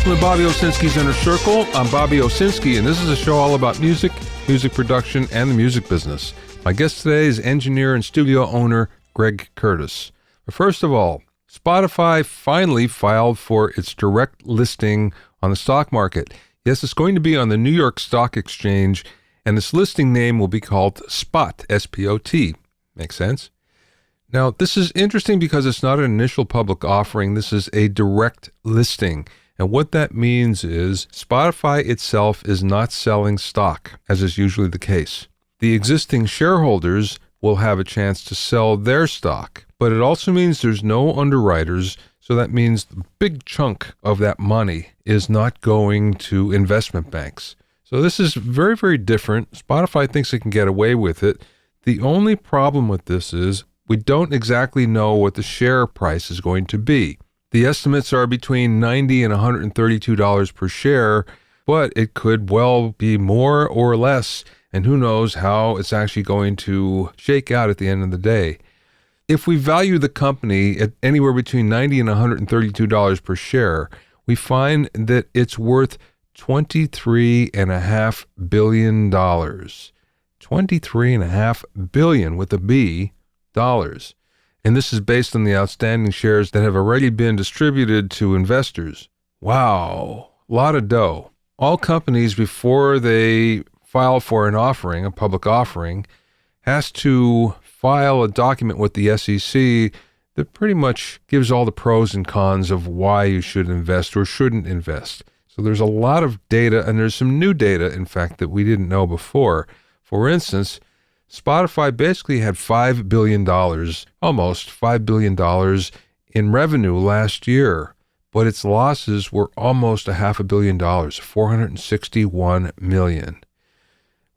Welcome to Bobby Owsinski's Inner Circle. I'm Bobby Owsinski, and this is a show all about music, music production, and the music business. My guest today is engineer and studio owner Greg Curtis. But first of all, Spotify finally filed for its direct listing on the stock market. Yes, it's going to be on the New York Stock Exchange, and this listing name will be called SPOT, S-P-O-T. Makes sense? Now, this is interesting because it's not an initial public offering. This is a direct listing. And what that means is Spotify itself is not selling stock, as is usually the case. The existing shareholders will have a chance to sell their stock, but it also means there's no underwriters, so that means the big chunk of that money is not going to investment banks. So this is very, very different. Spotify thinks it can get away with it. The only problem with this is we don't exactly know what the share price is going to be. The estimates are between $90 and $132 per share, but it could well be more or less, and who knows how it's actually going to shake out at the end of the day. If we value the company at anywhere between $90 and $132 per share, we find that it's worth $23.5 billion. $23.5 billion with a B dollars. And this is based on the outstanding shares that have already been distributed to investors. Wow, a lot of dough. All companies, before they file for an offering, a public offering, has to file a document with the SEC that pretty much gives all the pros and cons of why you should invest or shouldn't invest. So there's a lot of data, and there's some new data, in fact, that we didn't know before. For instance, Spotify basically had $5 billion, almost $5 billion in revenue last year, but its losses were almost $500 million, $461 million.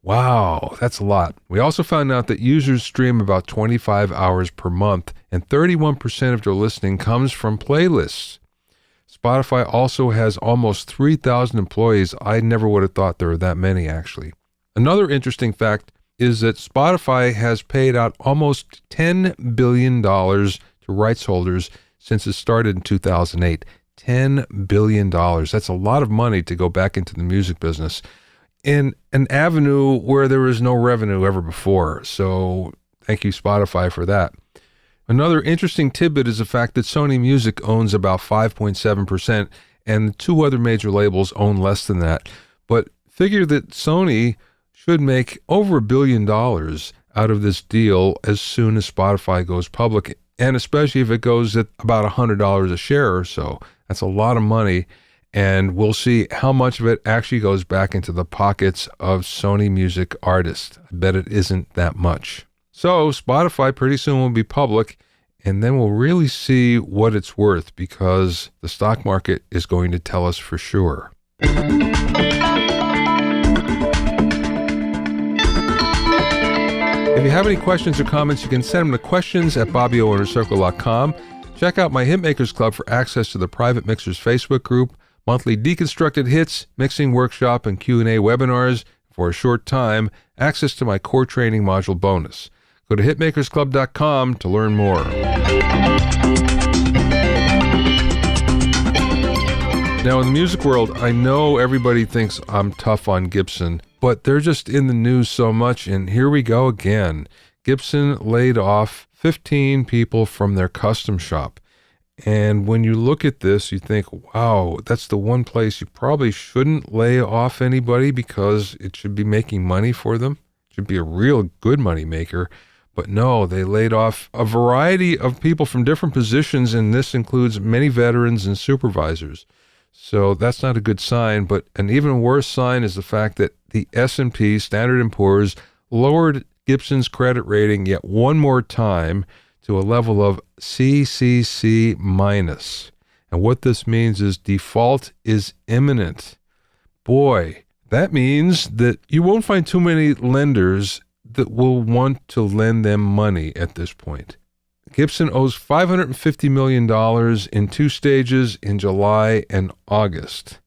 Wow, that's a lot. We also found out that users stream about 25 hours per month, and 31% of their listening comes from playlists. Spotify also has almost 3,000 employees. I never would have thought there were that many, actually. Another interesting fact is that Spotify has paid out almost $10 billion to rights holders since it started in 2008. $10 billion. That's a lot of money to go back into the music business in an avenue where there was no revenue ever before. So thank you, Spotify, for that. Another interesting tidbit is the fact that Sony Music owns about 5.7%, and the two other major labels own less than that. But figure that Sony should make over $1 billion out of this deal as soon as Spotify goes public, and especially if it goes at about $100 a share or so. That's a lot of money, and we'll see how much of it actually goes back into the pockets of Sony Music artists. I bet it isn't that much. So Spotify pretty soon will be public, and then we'll really see what it's worth, because the stock market is going to tell us for sure. If you have any questions or comments, you can send them to questions@BobbyOInnerCircle.com. Check out my Hitmakers Club for access to the Private Mixers Facebook group, monthly deconstructed hits, mixing workshop, and Q&A webinars. For a short time, access to my core training module bonus. Go to hitmakersclub.com to learn more. Now, in the music world, I know everybody thinks I'm tough on Gibson, but they're just in the news so much, and here we go again. Gibson laid off 15 people from their custom shop. And when you look at this, you think, wow, that's the one place you probably shouldn't lay off anybody, because it should be making money for them. It should be a real good money maker. But no, they laid off a variety of people from different positions, and this includes many veterans and supervisors. So that's not a good sign, but an even worse sign is the fact that the S&P, Standard & Poor's, lowered Gibson's credit rating yet one more time to a level of CCC minus. And what this means is default is imminent. Boy, that means that you won't find too many lenders that will want to lend them money at this point. Gibson owes $550 million in two stages in July and August.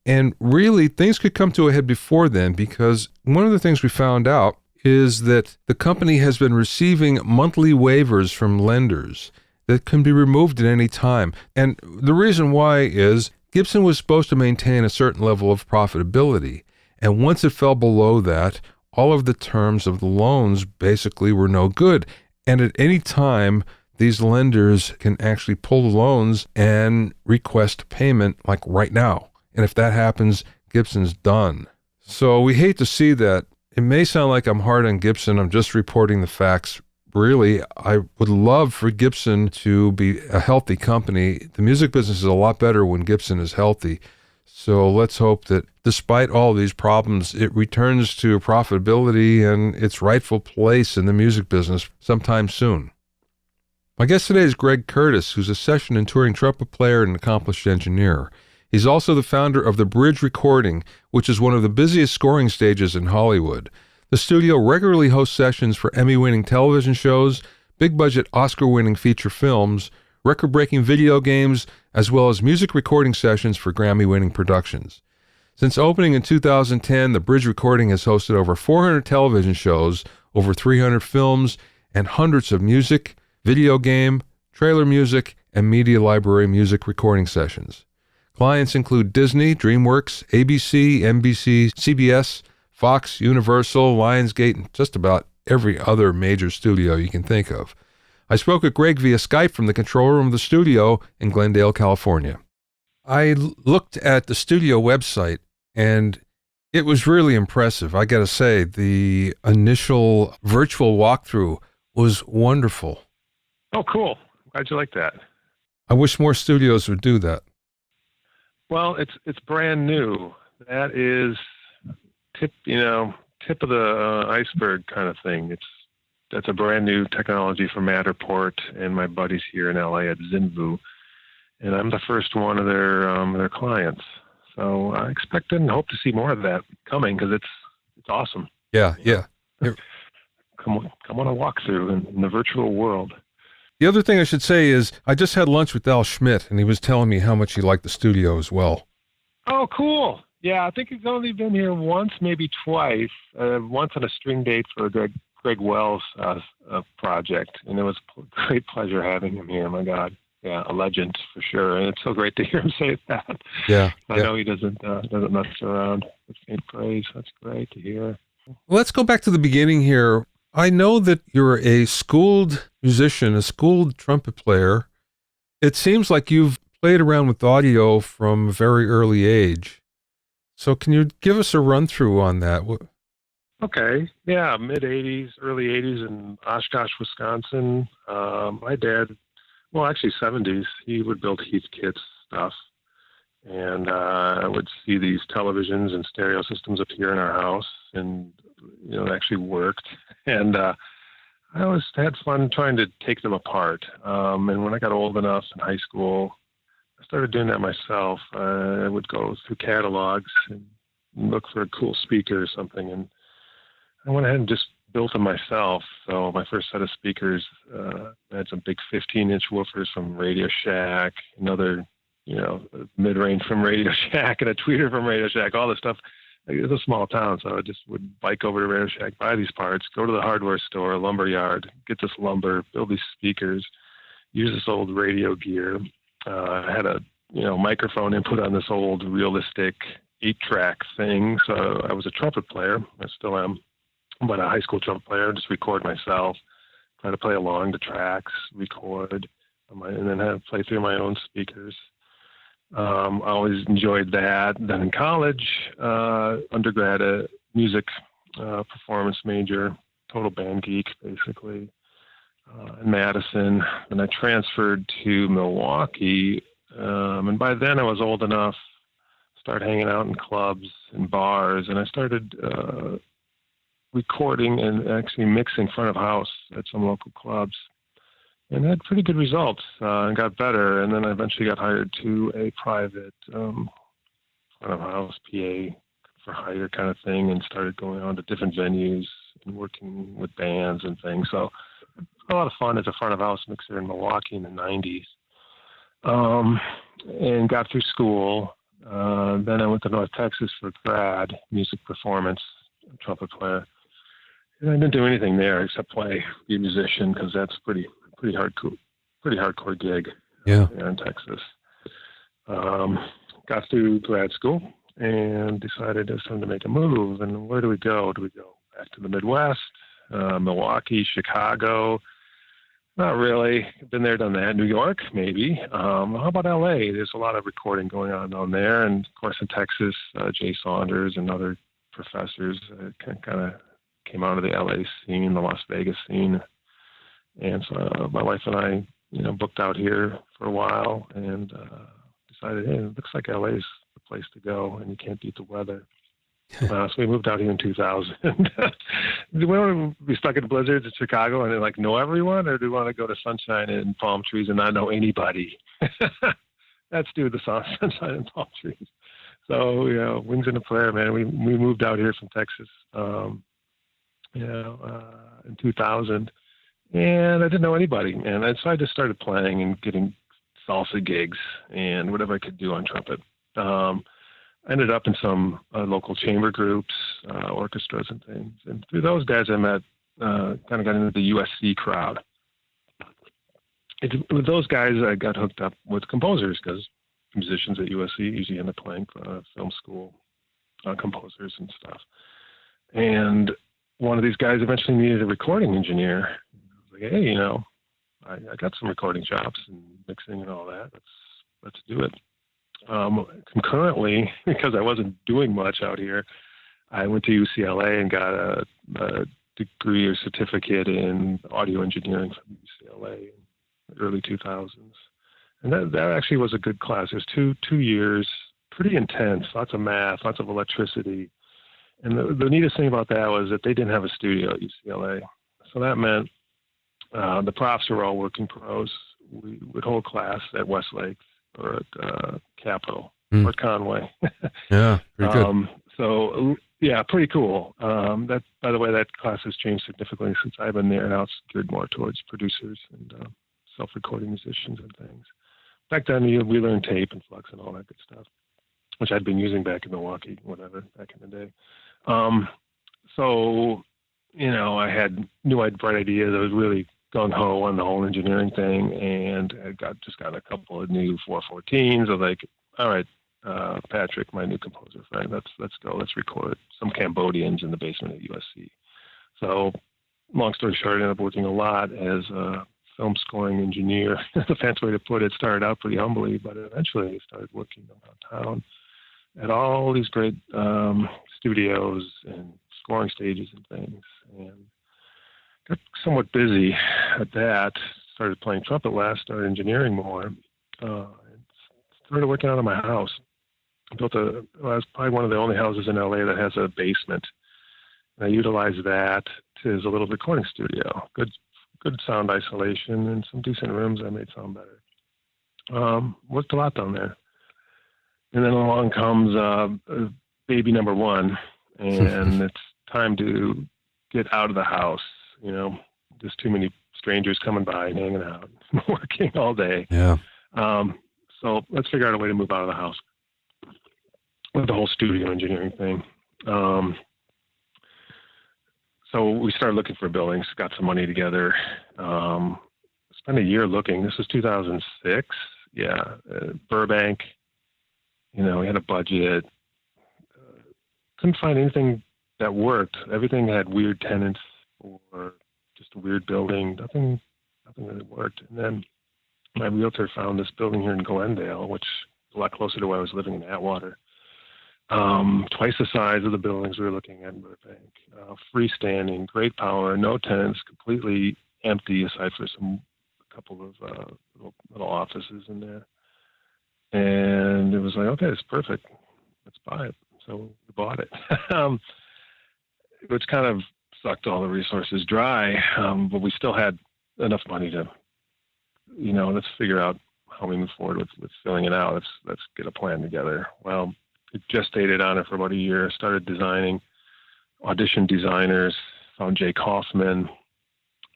And really, things could come to a head before then, because one of the things we found out is that the company has been receiving monthly waivers from lenders that can be removed at any time. And the reason why is Gibson was supposed to maintain a certain level of profitability, and once it fell below that, all of the terms of the loans basically were no good. And at any time, these lenders can actually pull the loans and request payment like right now. And if that happens, Gibson's done. So we hate to see that. It may sound like I'm hard on Gibson. I'm just reporting the facts. Really, I would love for Gibson to be a healthy company. The music business is a lot better when Gibson is healthy. So let's hope that despite all these problems, it returns to profitability and its rightful place in the music business sometime soon. My guest today is Greg Curtis, who's a session and touring trumpet player and accomplished engineer. He's also the founder of The Bridge Recording, which is one of the busiest scoring stages in Hollywood. The studio regularly hosts sessions for Emmy-winning television shows, big-budget Oscar-winning feature films, record-breaking video games, as well as music recording sessions for Grammy-winning productions. Since opening in 2010, The Bridge Recording has hosted over 400 television shows, over 300 films, and hundreds of music, video game, trailer music, and media library music recording sessions. Clients include Disney, DreamWorks, ABC, NBC, CBS, Fox, Universal, Lionsgate, and just about every other major studio you can think of. I spoke with Greg via Skype from the control room of the studio in Glendale, California. I looked at the studio website, and it was really impressive. I got to say, the initial virtual walkthrough was wonderful. Oh, cool. Glad you like that. I wish more studios would do that. Well, it's brand new. That is tip of the iceberg kind of thing. That's a brand new technology from Matterport and my buddies here in LA at Zinvu, and I'm the first one of their clients. So I expect and hope to see more of that coming because it's awesome. Yeah. Come on a walkthrough in the virtual world. The other thing I should say is I just had lunch with Al Schmidt, and he was telling me how much he liked the studio as well. Oh, cool. Yeah, I think he's only been here once, maybe twice. Once on a string date for a Greg Wells project, and it was a great pleasure having him here. My God, yeah, a legend for sure, and it's so great to hear him say that. Yeah, I know he doesn't mess around with faint praise. That's great to hear. Let's go back to the beginning here. I know that you're a schooled musician, a schooled trumpet player. It seems like you've played around with audio from a very early age. So can you give us a run-through on that? Okay. Yeah, mid-'80s, early 80s in Oshkosh, Wisconsin. My dad, well, actually 70s, he would build Heathkit stuff. And I would see these televisions and stereo systems appear in our house, and it actually worked. And I always had fun trying to take them apart. And when I got old enough in high school, I started doing that myself. I would go through catalogs and look for a cool speaker or something, and I went ahead and just built them myself. So my first set of speakers, I had some big 15-inch woofers from Radio Shack, another mid-range from Radio Shack, and a tweeter from Radio Shack, all this stuff. It was a small town, so I just would bike over to Radio Shack, buy these parts, go to the hardware store, lumber yard, get this lumber, build these speakers, use this old radio gear. I had a microphone input on this old realistic 8-track thing, so I was a trumpet player. I still am, but a high school trumpet player. Just record myself, try to play along the tracks, record, and then play through my own speakers. I always enjoyed that. Then in college, undergrad, music performance major, total band geek, basically, in Madison. And I transferred to Milwaukee, and by then I was old enough to start hanging out in clubs and bars, and I started recording and actually mixing front of house at some local clubs. And had pretty good results and got better. And then I eventually got hired to a private front of house PA for hire kind of thing, and started going on to different venues and working with bands and things. So a lot of fun as a front of house mixer in Milwaukee in the 90s. And got through school. Then I went to North Texas for grad music performance, trumpet player. And I didn't do anything there except play, be a musician, because that's pretty hardcore gig. Yeah. There in Texas. got through grad school and decided it was time to make a move. And where do we go? Do we go back to the Midwest, Milwaukee, Chicago? Not really. Been there, done that. New York, maybe. How about LA? There's a lot of recording going on down there. And of course, in Texas, Jay Saunders and other professors kind of came out of the LA scene, the Las Vegas scene. And so my wife and I, booked out here for a while and decided, hey, it looks like LA is the place to go, and you can't beat the weather. So we moved out here in 2000. Do we want to be stuck in blizzards in Chicago and like know everyone, or do we want to go to sunshine and palm trees and not know anybody? Let's do the sunshine and palm trees. So, wings in a prayer, man. We moved out here from Texas, in 2000. And I didn't know anybody. And so I just started playing and getting salsa gigs and whatever I could do on trumpet. I ended up in some local chamber groups, orchestras and things. And through those guys I met, kind of got into the USC crowd. With those guys, I got hooked up with composers because musicians at USC usually end up playing for film school composers and stuff. And one of these guys eventually needed a recording engineer. I was like, hey, I got some recording chops and mixing and all that. Let's do it. Concurrently, because I wasn't doing much out here, I went to UCLA and got a degree or certificate in audio engineering from UCLA in the early 2000s. And that actually was a good class. It was two years, pretty intense, lots of math, lots of electricity. And the neatest thing about that was that they didn't have a studio at UCLA. So that meant the profs were all working pros. We would hold class at Westlake or at Capitol or Conway. Yeah, pretty good. So, yeah, pretty cool. That, by the way, that class has changed significantly since I've been there. Now it's geared more towards producers and self-recording musicians and things. Back then, we learned tape and flux and all that good stuff, which I'd been using back in Milwaukee, whatever, back in the day. So, I knew I had bright ideas. I was really gung-ho on the whole engineering thing, and I just got a couple of new 414s. I was like, all right, Patrick, my new composer friend, let's go. Let's record some Cambodians in the basement at USC. So, long story short, I ended up working a lot as a film scoring engineer. That's a fancy way to put it. Started out pretty humbly, but eventually I started working around town at all these great studios and scoring stages and things, and got somewhat busy at that. Started playing trumpet last, started engineering more, and started working out of my house. I was probably one of the only houses in LA that has a basement. And I utilized that as a little recording studio. Good sound isolation and some decent rooms that made sound better. Worked a lot down there. And then along comes baby number one, and it's time to get out of the house. Just too many strangers coming by and hanging out, working all day. Yeah. So let's figure out a way to move out of the house with the whole studio engineering thing. So we started looking for buildings, got some money together, spent a year looking. This was 2006. Yeah. Burbank, we had a budget. Couldn't find anything that worked. Everything had weird tenants or just a weird building. Nothing really worked. And then my realtor found this building here in Glendale, which is a lot closer to where I was living in Atwater. Twice the size of the buildings we were looking at in Burbank. Freestanding, great power, no tenants, completely empty aside for a couple of little offices in there. And it was like, okay, it's perfect. Let's buy it. So we bought it. Which kind of sucked all the resources dry, but we still had enough money to, let's figure out how we move forward with filling it out. Let's get a plan together. Well, it gestated on it for about a year. Started designing, auditioned designers, found Jake Hoffman,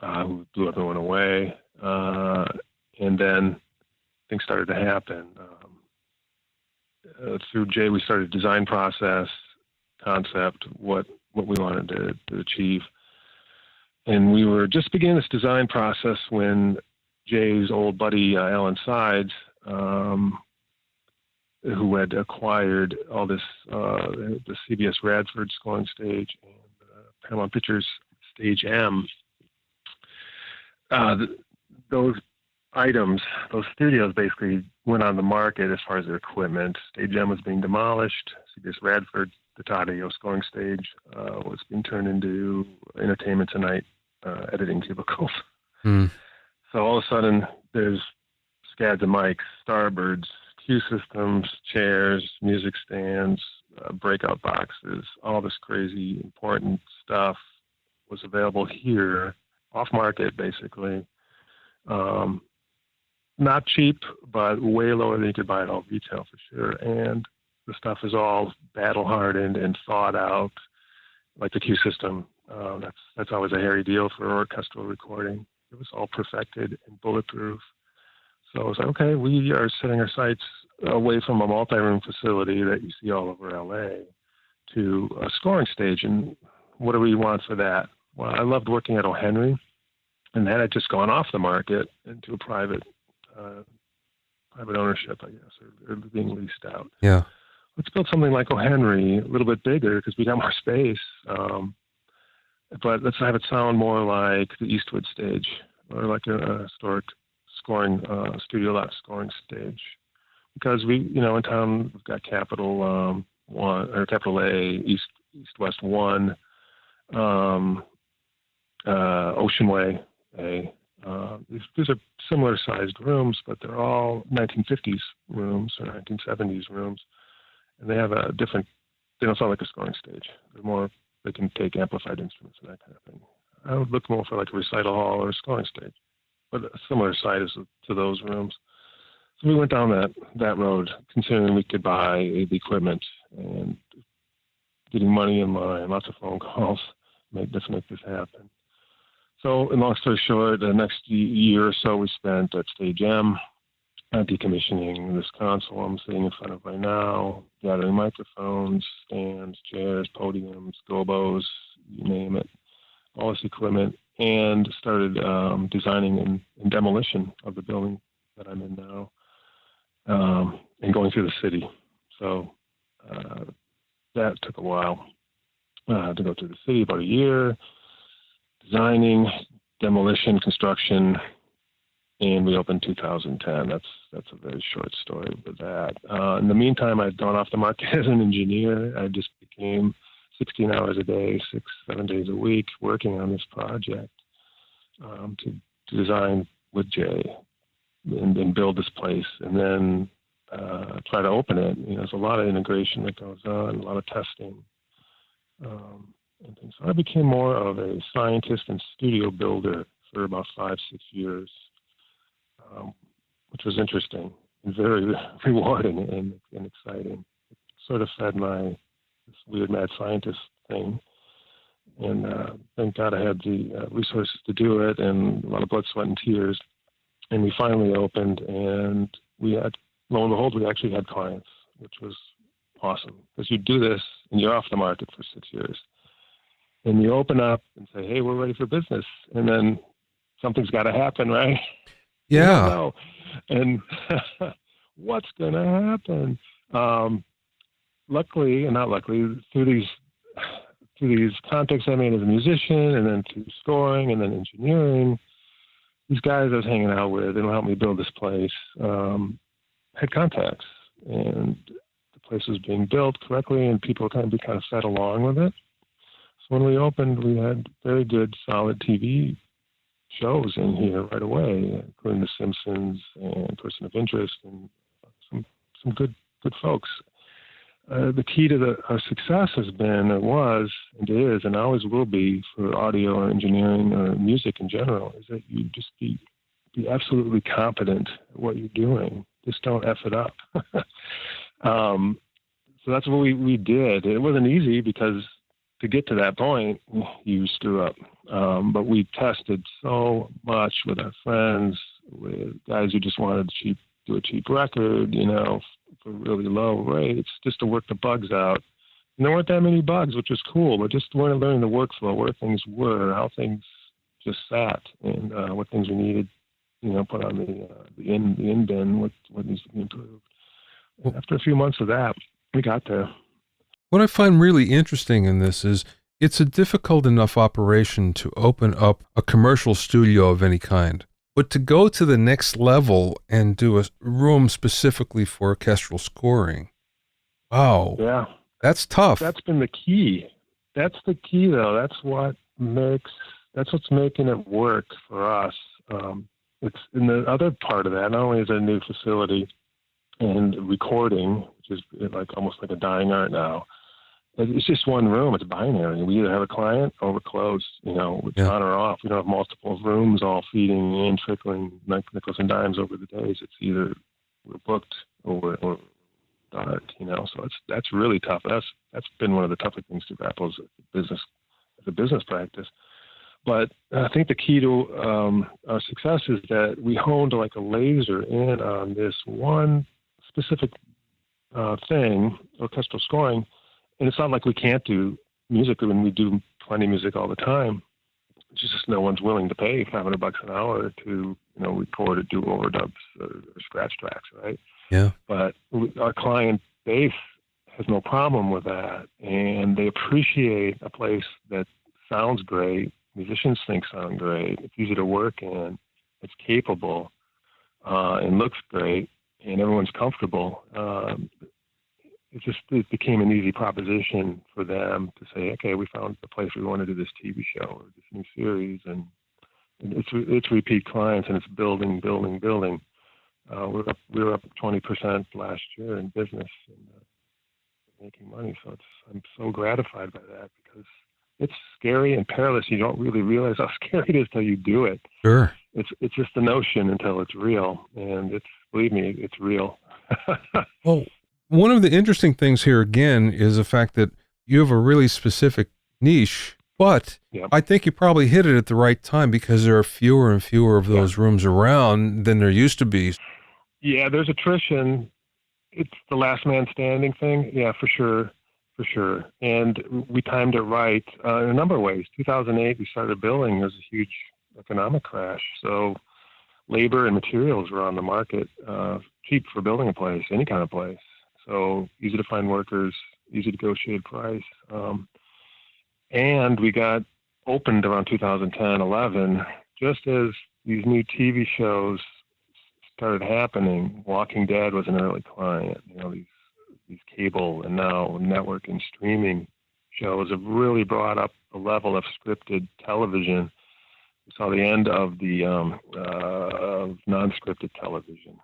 who blew everyone away, and then things started to happen. Through Jay, we started design process, concept, what we wanted to achieve. And we were just beginning this design process when Jay's old buddy, Alan Sides, who had acquired all this, the CBS Radford scoring stage and Paramount Pictures Stage M. Those items, those studios basically went on the market as far as their equipment. Stage M was being demolished. CBS Radford, the Taddeo scoring stage, was being turned into Entertainment Tonight editing cubicles. Mm. So all of a sudden, there's scads and mics, Starbirds, cue systems, chairs, music stands, breakout boxes, all this crazy important stuff was available here, off market basically. Not cheap, but way lower than you could buy it all retail for sure. And the stuff is all battle hardened and thought out, like the cue system. That's always a hairy deal for orchestral recording. It was all perfected and bulletproof. So I was like, okay, we are setting our sights away from a multi-room facility that you see all over LA to a scoring stage. And what do we want for that? Well, I loved working at O'Henry, and that had just gone off the market into a private ownership, I guess, or being leased out. Yeah. Let's build something like O'Henry, a little bit bigger because we got more space. But let's have it sound more like the Eastwood stage or like a historic scoring studio lot scoring stage. Because we, in town we've got Capital One or Capital A, East West One, Ocean Way A. These are similar sized rooms, but they're all 1950s rooms or 1970s rooms, and they have a different. They don't sound like a scoring stage. They're more. They can take amplified instruments and that kind of thing. I would look more for like a recital hall or a scoring stage, but a similar size to those rooms. So we went down that road, considering we could buy the equipment and getting money in line, lots of phone calls, make this happen. So, in long story short, the next year or so we spent at Stage M, decommissioning this console I'm sitting in front of right now, gathering microphones, stands, chairs, podiums, gobos, you name it, all this equipment, and started designing and demolition of the building that I'm in now, and going through the city. So that took a while to go through the city, about a year, designing, demolition, construction, and we opened 2010. That's a very short story with that. In the meantime, I'd gone off the market as an engineer. I just became 16 hours a day, 6-7 days a week, working on this project to design with Jay and build this place, and then try to open it. There's a lot of integration that goes on, a lot of testing. And things. So I became more of a scientist and studio builder for about 5-6 years, which was interesting and very rewarding and exciting. It sort of fed this weird mad scientist thing. And thank God I had the resources to do it and a lot of blood, sweat, and tears. And we finally opened, and we had, lo and behold, we actually had clients, which was awesome. Because you do this, and you're off the market for 6 years. And you open up and say, hey, we're ready for business. And then something's got to happen, right? Yeah. And what's going to happen? Luckily, and not luckily, through these contacts I made as a musician, and then through scoring, and then engineering, these guys I was hanging out with and helped me build this place had contacts. And the place was being built correctly, and people kind of fed along with it. When we opened, we had very good, solid TV shows in here right away, including The Simpsons and Person of Interest, and some good folks. The key to our success has been, it was, and is, and always will be for audio or engineering or music in general, is that you just be absolutely competent at what you're doing. Just don't F it up. So that's what we did. It wasn't easy because to get to that point, you screw up. But we tested so much with our friends, with guys who just wanted to do a cheap record, for really low rates, just to work the bugs out. And there weren't that many bugs, which was cool, but just learning the workflow, where things were, how things just sat, and what things we needed, put on the in bin, what needs to be improved. Well, After a few months of that, we got there. what I find really interesting in this is it's a difficult enough operation to open up a commercial studio of any kind. But to go to the next level and do a room specifically for orchestral scoring, wow, Yeah. that's tough. That's been the key. That's the key, though. That's what's making it work for us. It's in the other part of that. Not only is it a new facility and recording, which is like almost like a dying art now. It's just one room. It's binary. We either have a client or we're closed. It's on or off. We don't have multiple rooms all feeding in, trickling like nickels and dimes over the days. It's either we're booked or we're dark. So that's really tough. That's been one of the toughest things to grapple as a business practice. But I think the key to our success is that we honed like a laser in on this one specific thing, orchestral scoring. And it's not like we can't do music when we do plenty of music all the time. It's just no one's willing to pay $500 an hour to, record or do overdubs or scratch tracks, right? Yeah. But our client base has no problem with that. And they appreciate a place that sounds great. Musicians think sound great. It's easy to work in. It's capable and looks great. And everyone's comfortable. It became an easy proposition for them to say, okay, we found the place we want to do this TV show or this new series, and it's repeat clients, and it's building. We were up 20% last year in business and making money. So I'm so gratified by that because it's scary and perilous. You don't really realize how scary it is till you do it. Sure. It's just a notion until it's real, and believe me, it's real. Well, one of the interesting things here again is the fact that you have a really specific niche, but Yep. I think you probably hit it at the right time because there are fewer and fewer of those rooms around than there used to be. Yeah, there's attrition. It's the last man standing thing. Yeah, for sure. And we timed it right in a number of ways. 2008, we started building. There was a huge economic crash. So labor and materials were on the market, cheap for building a place, any kind of place. So easy to find workers, easy to negotiate price. And we got opened around 2010, 11, just as these new TV shows started happening. Walking Dead was an early client. These cable and now network and streaming shows have really brought up the level of scripted television. We saw the end of the of non-scripted television.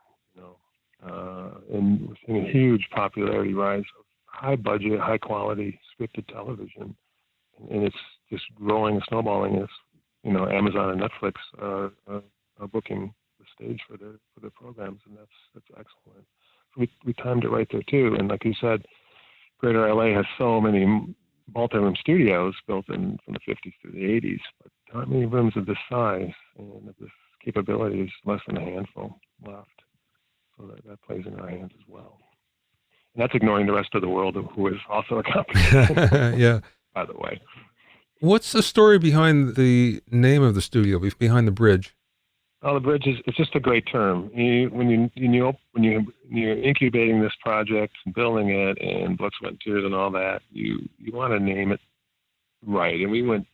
And we're seeing a huge popularity rise of high budget, high quality scripted television, and it's just growing and snowballing. As Amazon and Netflix are booking the stage for their programs, and that's excellent. So we timed it right there too. And like you said, Greater LA has so many multi-room studios built in from the 50s to the 80s, but not many rooms of this size and of this capability is less than a handful left. So that plays in our hands as well. And that's ignoring the rest of the world, who is also a competition. Yeah. By the way. What's the story behind the name of the studio, behind the bridge? Oh, the bridge it's just a great term. When you're incubating this project and building it and blood, sweat, and tears and all that, you want to name it right. And we went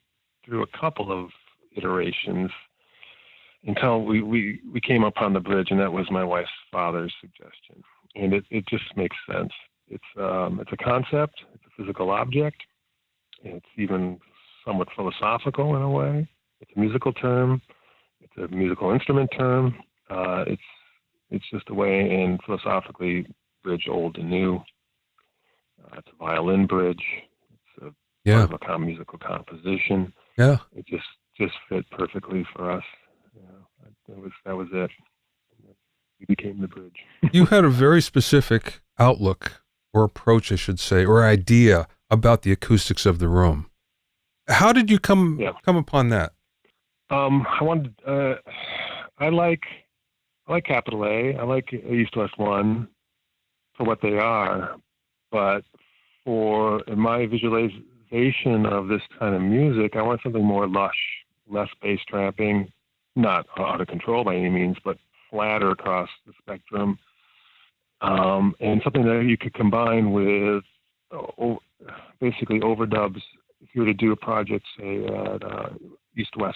through a couple of iterations until we came upon the bridge, and that was my wife's father's suggestion. And it just makes sense. It's a concept. It's a physical object. It's even somewhat philosophical in a way. It's a musical term. It's a musical instrument term. It's just a way, and philosophically, bridge old and new. It's a violin bridge. It's part of a musical composition. Yeah. It just fit perfectly for us. That was it. We became the bridge. You had a very specific outlook or approach, I should say, or idea about the acoustics of the room. How did you come upon that? I like Capital A. I like East West One for what they are, but for my visualization of this kind of music, I want something more lush, less bass trapping, not out of control by any means, but flatter across the spectrum. and something that you could combine with basically overdubs. If you were to do a project, say at Eastwood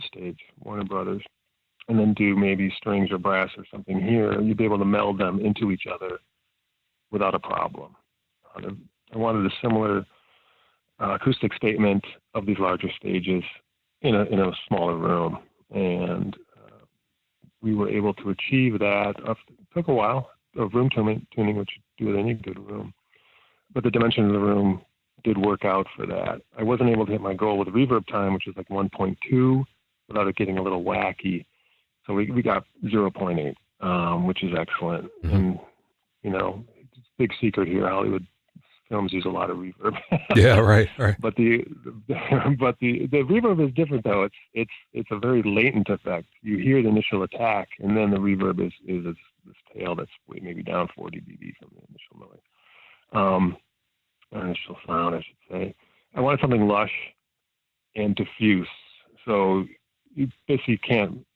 Stage, Warner Brothers, and then do maybe strings or brass or something here, you'd be able to meld them into each other without a problem. I wanted a similar acoustic statement of these larger stages in a smaller room, and we were able to achieve that. It took a while of room tuning, which you do with any good room, but the dimension of the room did work out for that. I wasn't able to hit my goal with reverb time, which is like 1.2, without it getting a little wacky. So we got 0.8, which is excellent. Mm-hmm. And, it's a big secret here. Hollywood films use a lot of reverb. Yeah, right. But the reverb is different, though. It's a very latent effect. You hear the initial attack, and then the reverb is this tail that's maybe down 40 dB from the initial noise. Initial sound, I should say. I wanted something lush and diffuse. So you basically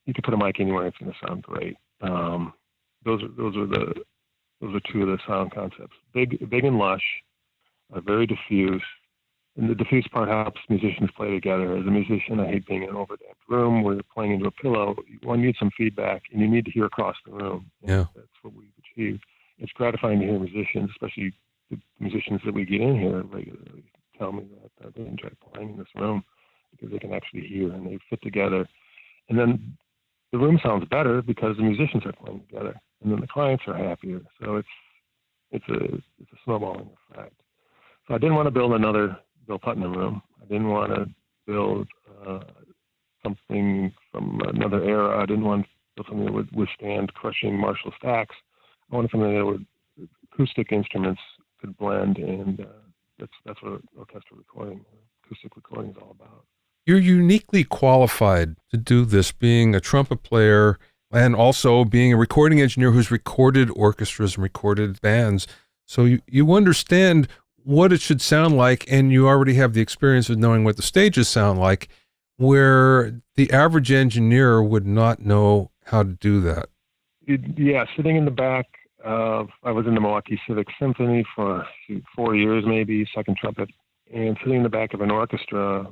you could put a mic anywhere, it's going to sound great. Those are two of the sound concepts. Big and lush, very diffuse. And the diffuse part helps musicians play together. As a musician, I hate being in an overdamped room where you're playing into a pillow. One needs some feedback, and you need to hear across the room. Yeah. That's what we've achieved. It's gratifying to hear musicians, especially the musicians that we get in here regularly, tell me that they enjoy playing in this room because they can actually hear and they fit together. And then the room sounds better because the musicians are playing together, and then the clients are happier. So it's a snowballing effect. So I didn't want to build another Bill Putnam room. I didn't want to build something from another era. I didn't want to build something that would withstand crushing Marshall stacks. I wanted something that would acoustic instruments could blend, and that's what orchestral recording, acoustic recording is all about. You're uniquely qualified to do this, being a trumpet player and also being a recording engineer who's recorded orchestras and recorded bands. So you understand what it should sound like, and you already have the experience of knowing what the stages sound like, where the average engineer would not know how to do that. Yeah, sitting in the back of, I was in the Milwaukee Civic Symphony for 4 years maybe, second trumpet, and sitting in the back of an orchestra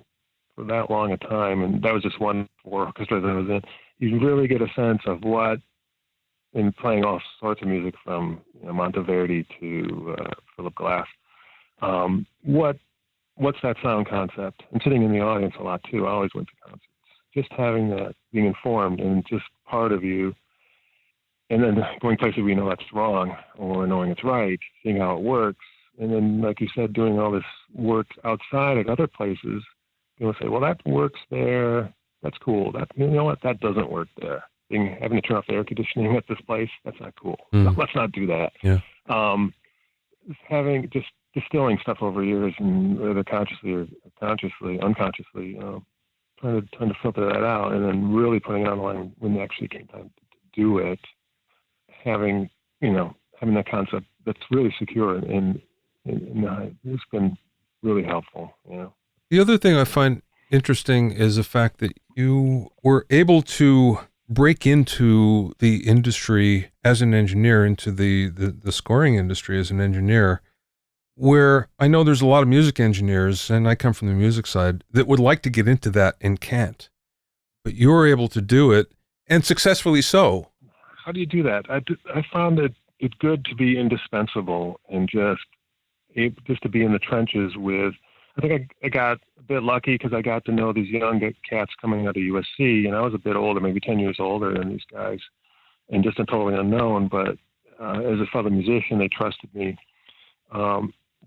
for that long a time, and that was just one orchestra that I was in, you really get a sense of what, in playing all sorts of music from Monteverdi to Philip Glass, what's that sound concept? And sitting in the audience a lot too. I always went to concerts. Just having that, being informed and just part of you, and then going places where you know that's wrong or knowing it's right, seeing how it works. And then, like you said, doing all this work outside at other places, you'll say, well, that works there. That's cool. That, you know what? That doesn't work there. Having to turn off the air conditioning at this place, that's not cool. Let's not do that. Yeah. Having just distilling stuff over years, and whether consciously or unconsciously, trying to filter that out, and then really putting it on the line when it actually came time to do it. Having that concept that's really secure, and it's been really helpful. The other thing I find interesting is the fact that you were able to break into the industry as an engineer, into the scoring industry as an engineer, where I know there's a lot of music engineers, and I come from the music side, that would like to get into that and can't. But you were able to do it, and successfully so. How do you do that? I found it good to be indispensable and just to be in the trenches with. I think I got a bit lucky because I got to know these young cats coming out of USC, and I was a bit older, maybe 10 years older than these guys, and just a totally unknown. But as a fellow musician, they trusted me.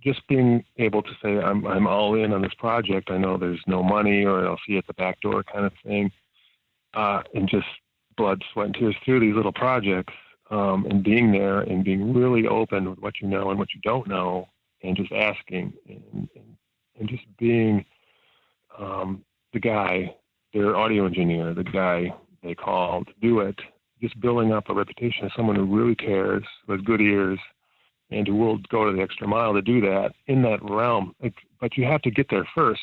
Just being able to say I'm all in on this project. I know there's no money, or I'll see you at the back door kind of thing, and just blood, sweat, and tears through these little projects, and being there and being really open with what you know and what you don't know, and just asking and just being the guy, their audio engineer, the guy they call to do it, just building up a reputation as someone who really cares, who has good ears, and who will go to the extra mile to do that in that realm. But you have to get there first.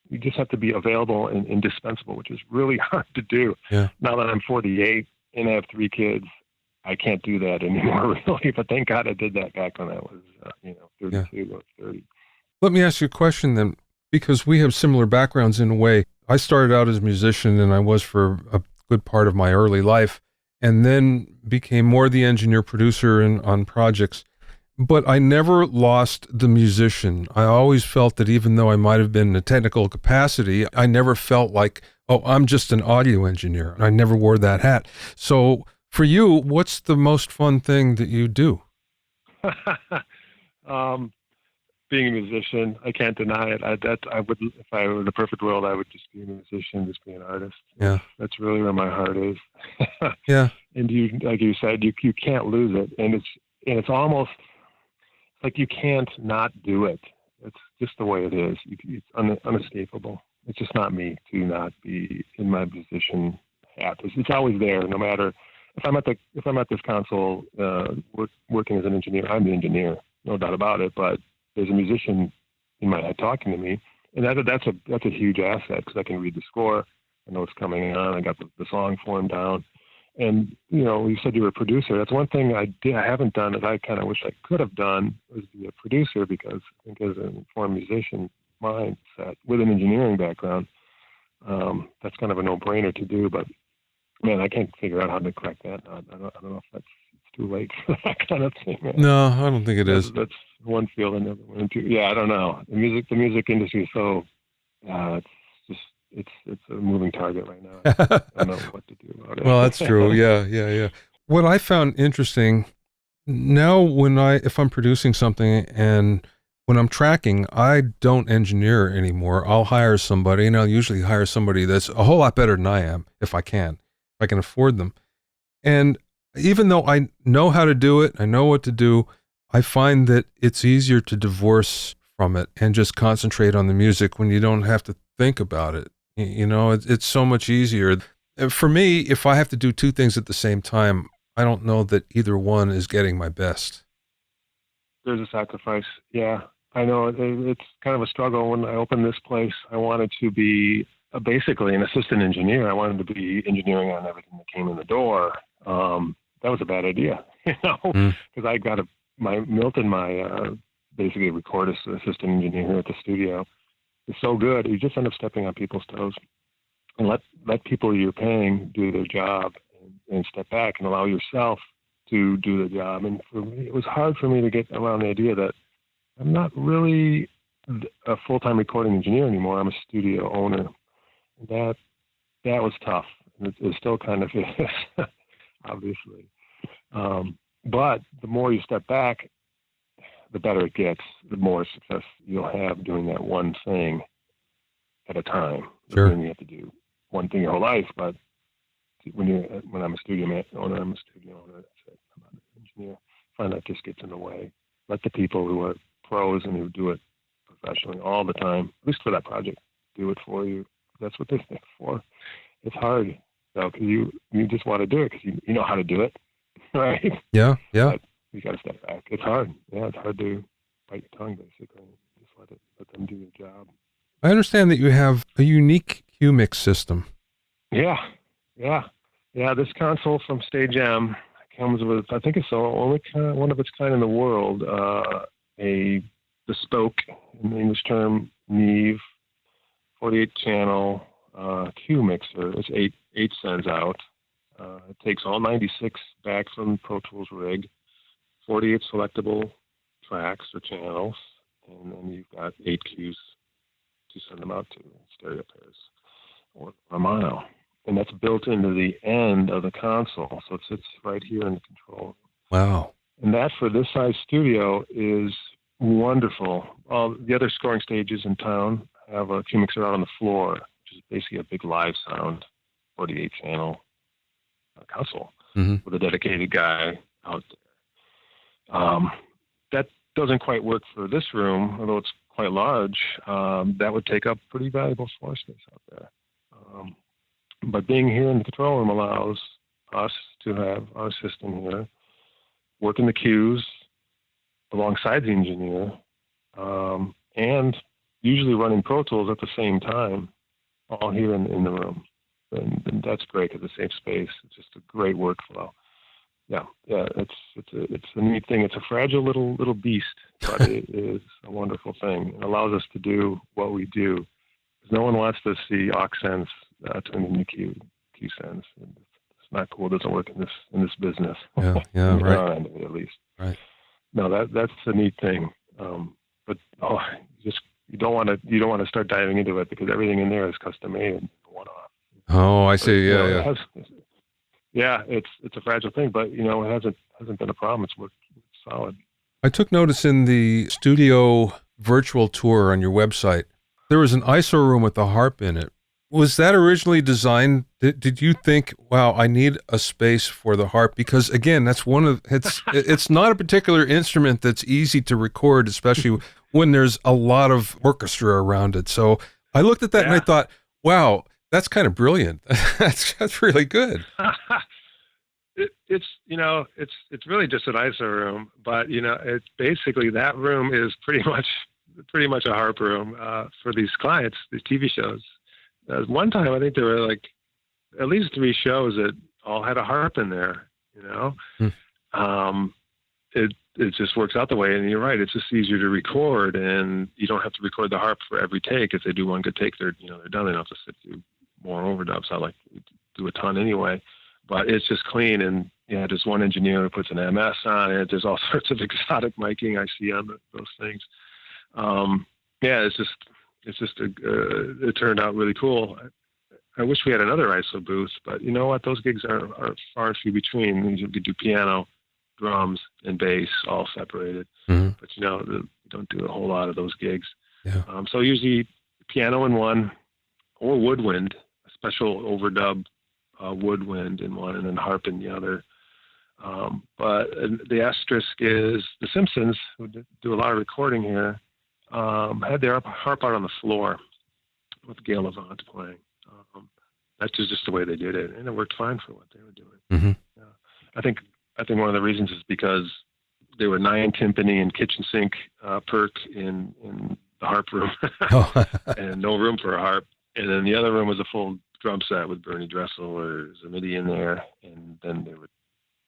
You just have to be available and indispensable, which is really hard to do. Yeah. Now that I'm 48 and I have 3 kids, I can't do that anymore, really. But thank God I did that back when I was, 32 or 30. Let me ask you a question then, because we have similar backgrounds in a way. I started out as a musician, and I was for a good part of my early life, and then became more the engineer producer on projects. But I never lost the musician. I always felt that even though I might have been in a technical capacity, I never felt like, oh, I'm just an audio engineer. I never wore that hat. So for you, what's the most fun thing that you do? Being a musician, I can't deny it. I would, if I were in the perfect world, I would just be a musician, just be an artist. Yeah. That's really where my heart is. Yeah. And you, like you said, you can't lose it. And it's almost like you can't not do it. It's just the way it is. It's unescapable. It's just not me to not be in my musician hat. It's always there, no matter if I'm at this console working as an engineer. I'm the engineer, no doubt about it. But there's a musician in my head talking to me, and that's a huge asset because I can read the score. I know what's coming on. I got the song form down. And, you said you were a producer. That's one thing I haven't done that I kind of wish I could have done, was be a producer, because I think as an informed musician mindset with an engineering background, that's kind of a no-brainer to do. But, man, I can't figure out how to crack that. I don't know if it's too late for that kind of thing. Man. No, I don't think it is. That's one field I never went into. Yeah, I don't know. The music industry is so, it's a moving target right now. I don't know what to do about it. Well, that's true. Yeah. What I found interesting now, if I'm producing something and when I'm tracking, I don't engineer anymore. I'll hire somebody, and I'll usually hire somebody that's a whole lot better than I am, if I can afford them. And even though I know how to do it, I know what to do, I find that it's easier to divorce from it and just concentrate on the music when you don't have to think about it. It's so much easier. For me, if I have to do two things at the same time, I don't know that either one is getting my best. There's a sacrifice. Yeah, I know. It's kind of a struggle. When I opened this place, I wanted to be basically an assistant engineer. I wanted to be engineering on everything that came in the door. That was a bad idea, because I got Milton, basically record assistant engineer here at the studio, is so good. You just end up stepping on people's toes, and let people you're paying do their job, and step back and allow yourself to do the job. And for me, it was hard for me to get around the idea that I'm not really a full-time recording engineer anymore. I'm a studio owner. That was tough. It still kind of is, obviously. But the more you step back, the better it gets, the more success you'll have doing that one thing at a time. Sure. You have to do one thing your whole life, but when I'm a studio owner, I'm a studio owner. That's it. I'm not an engineer. I find that just gets in the way. Let the people who are pros and who do it professionally all the time, at least for that project, do it for you. That's what they're there for. It's hard, though, because you just want to do it because you know how to do it, right? Yeah. But you got to step back. It's hard. Yeah, it's hard to bite your tongue, basically. Just let them do their job. I understand that you have a unique cue mix system. Yeah. This console from Stage M comes with, I think it's the only one of its kind in the world, a bespoke, in the English term, Neve 48-channel cue mixer. It's eight sends out. It takes all 96 back from Pro Tools rig, 48 selectable tracks or channels, and then you've got 8 cues to send them out to, stereo pairs or a mono. And that's built into the end of the console, so it sits right here in the control. Wow. And that, for this size studio, is wonderful. All the other scoring stages in town have a cue mixer out on the floor, which is basically a big live sound 48-channel console with a dedicated guy out there. That doesn't quite work for this room, although it's quite large. That would take up pretty valuable floor space out there. But being here in the control room allows us to have our assistant here working the cues alongside the engineer, and usually running Pro Tools at the same time, all here in the room. And that's great because it saves space. It's just a great workflow. It's a neat thing. It's a fragile little beast, but it is a wonderful thing. It allows us to do what we do. No one wants to see aux cents turn into Q cents. It's not cool. It doesn't work in this business. Yeah, right. Our end of it, at least. Right. No, that's a neat thing. But you don't want to start diving into it, because everything in there is custom made and one-off. Oh, I see. Yeah. It's a fragile thing, but it hasn't been a problem. It's worked solid. I took notice in the studio virtual tour on your website, there was an ISO room with a harp in it. Was that originally designed? Did you think, wow, I need a space for the harp? Because again, that's it's not a particular instrument that's easy to record, especially when there's a lot of orchestra around it. So I looked at that and I thought, wow, that's kind of brilliant. That's really good. It's really just an ISO room, but it's basically, that room is pretty much a harp room for these clients, these TV shows. One time, I think there were like at least 3 shows that all had a harp in there. It just works out the way, and you're right. It's just easier to record, and you don't have to record the harp for every take. If they do one good take, they're done. They don't have to sit through more overdubs. I like to do a ton anyway, but it's just clean. And there's one engineer who puts an MS on it. There's all sorts of exotic miking I see on those things. It turned out really cool. I wish we had another ISO booth, but you know what? Those gigs are far and few between. You could do piano, drums, and bass all separated. Mm-hmm. But we don't do a whole lot of those gigs. Yeah. So usually piano in one, or woodwind, a special overdub woodwind in one, and then harp in the other. But the asterisk is the Simpsons, who do a lot of recording here, had their harp out on the floor with Gail Levant playing. That's just the way they did it, and it worked fine for what they were doing. Mm-hmm. I think one of the reasons is because there were 9 timpani and kitchen sink perk in the harp room, and no room for a harp. And then the other room was a full drum set with Bernie Dressel or MIDI in there, and then there were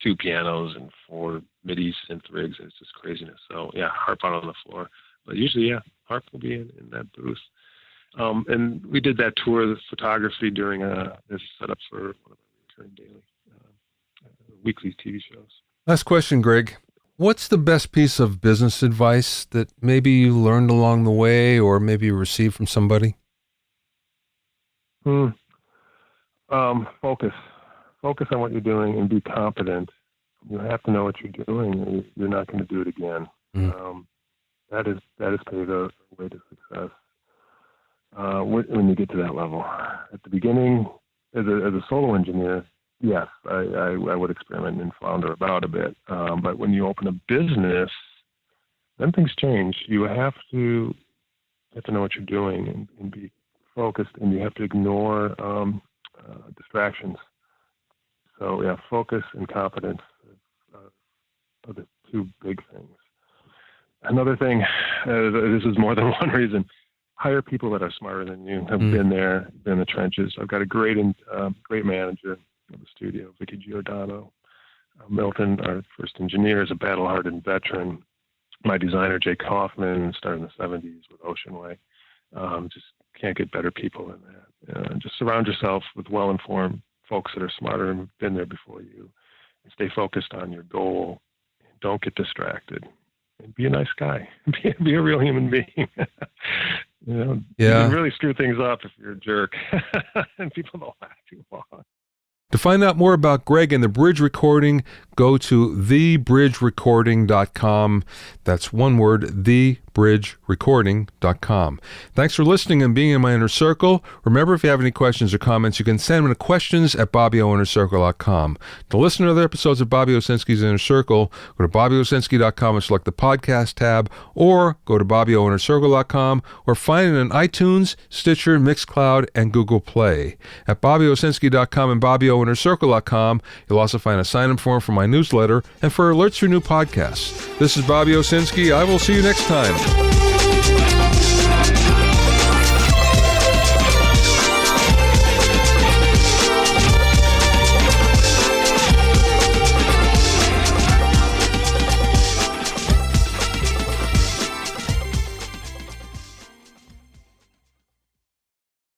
2 pianos and 4 MIDI synth rigs. It's just craziness. So harp out on the floor. But usually, harp will be in that booth. And we did that tour of photography during this setup for one of our recurring daily weekly TV shows. Last question, Greg. What's the best piece of business advice that maybe you learned along the way, or maybe you received from somebody? Focus. Focus on what you're doing and be competent. You have to know what you're doing, or you're not going to do it again. That is paved the way to success. When you get to that level, at the beginning, as a solo engineer, yes, I would experiment and flounder about a bit. But when you open a business, then things change. You have to know what you're doing and be focused, and you have to ignore distractions. So focus and competence are the 2 big things. Another thing, this is more than one reason. Hire people that are smarter than you, have been there, been in the trenches. I've got a great manager of the studio, Vicky Giordano. Milton, our first engineer, is a battle-hardened veteran. My designer, Jake Kaufman, started in the 70s with Ocean Way. Just can't get better people than that. Just surround yourself with well-informed folks that are smarter and been there before you. And stay focused on your goal. Don't get distracted. And be a nice guy. Be a real human being. You can really screw things up if you're a jerk, and people don't last too long. To find out more about Greg and the Bridge Recording, go to thebridgerecording.com. That's one word, thebridgerecording.com. Thanks for listening and being in my inner circle. Remember, if you have any questions or comments, you can send them to questions@BobbyOInnerCircle.com. To listen to other episodes of Bobby Owsinski's Inner Circle, go to BobbyOwsinski.com and select the podcast tab, or go to BobbyOInnerCircle.com, or find it in iTunes, Stitcher, Mixcloud, and Google Play. At BobbyOwsinski.com and BobbyOInnerCircle.com, you'll also find a sign-up form for my newsletter and for alerts for new podcasts. This is Bobby Owsinski. I will see you next time.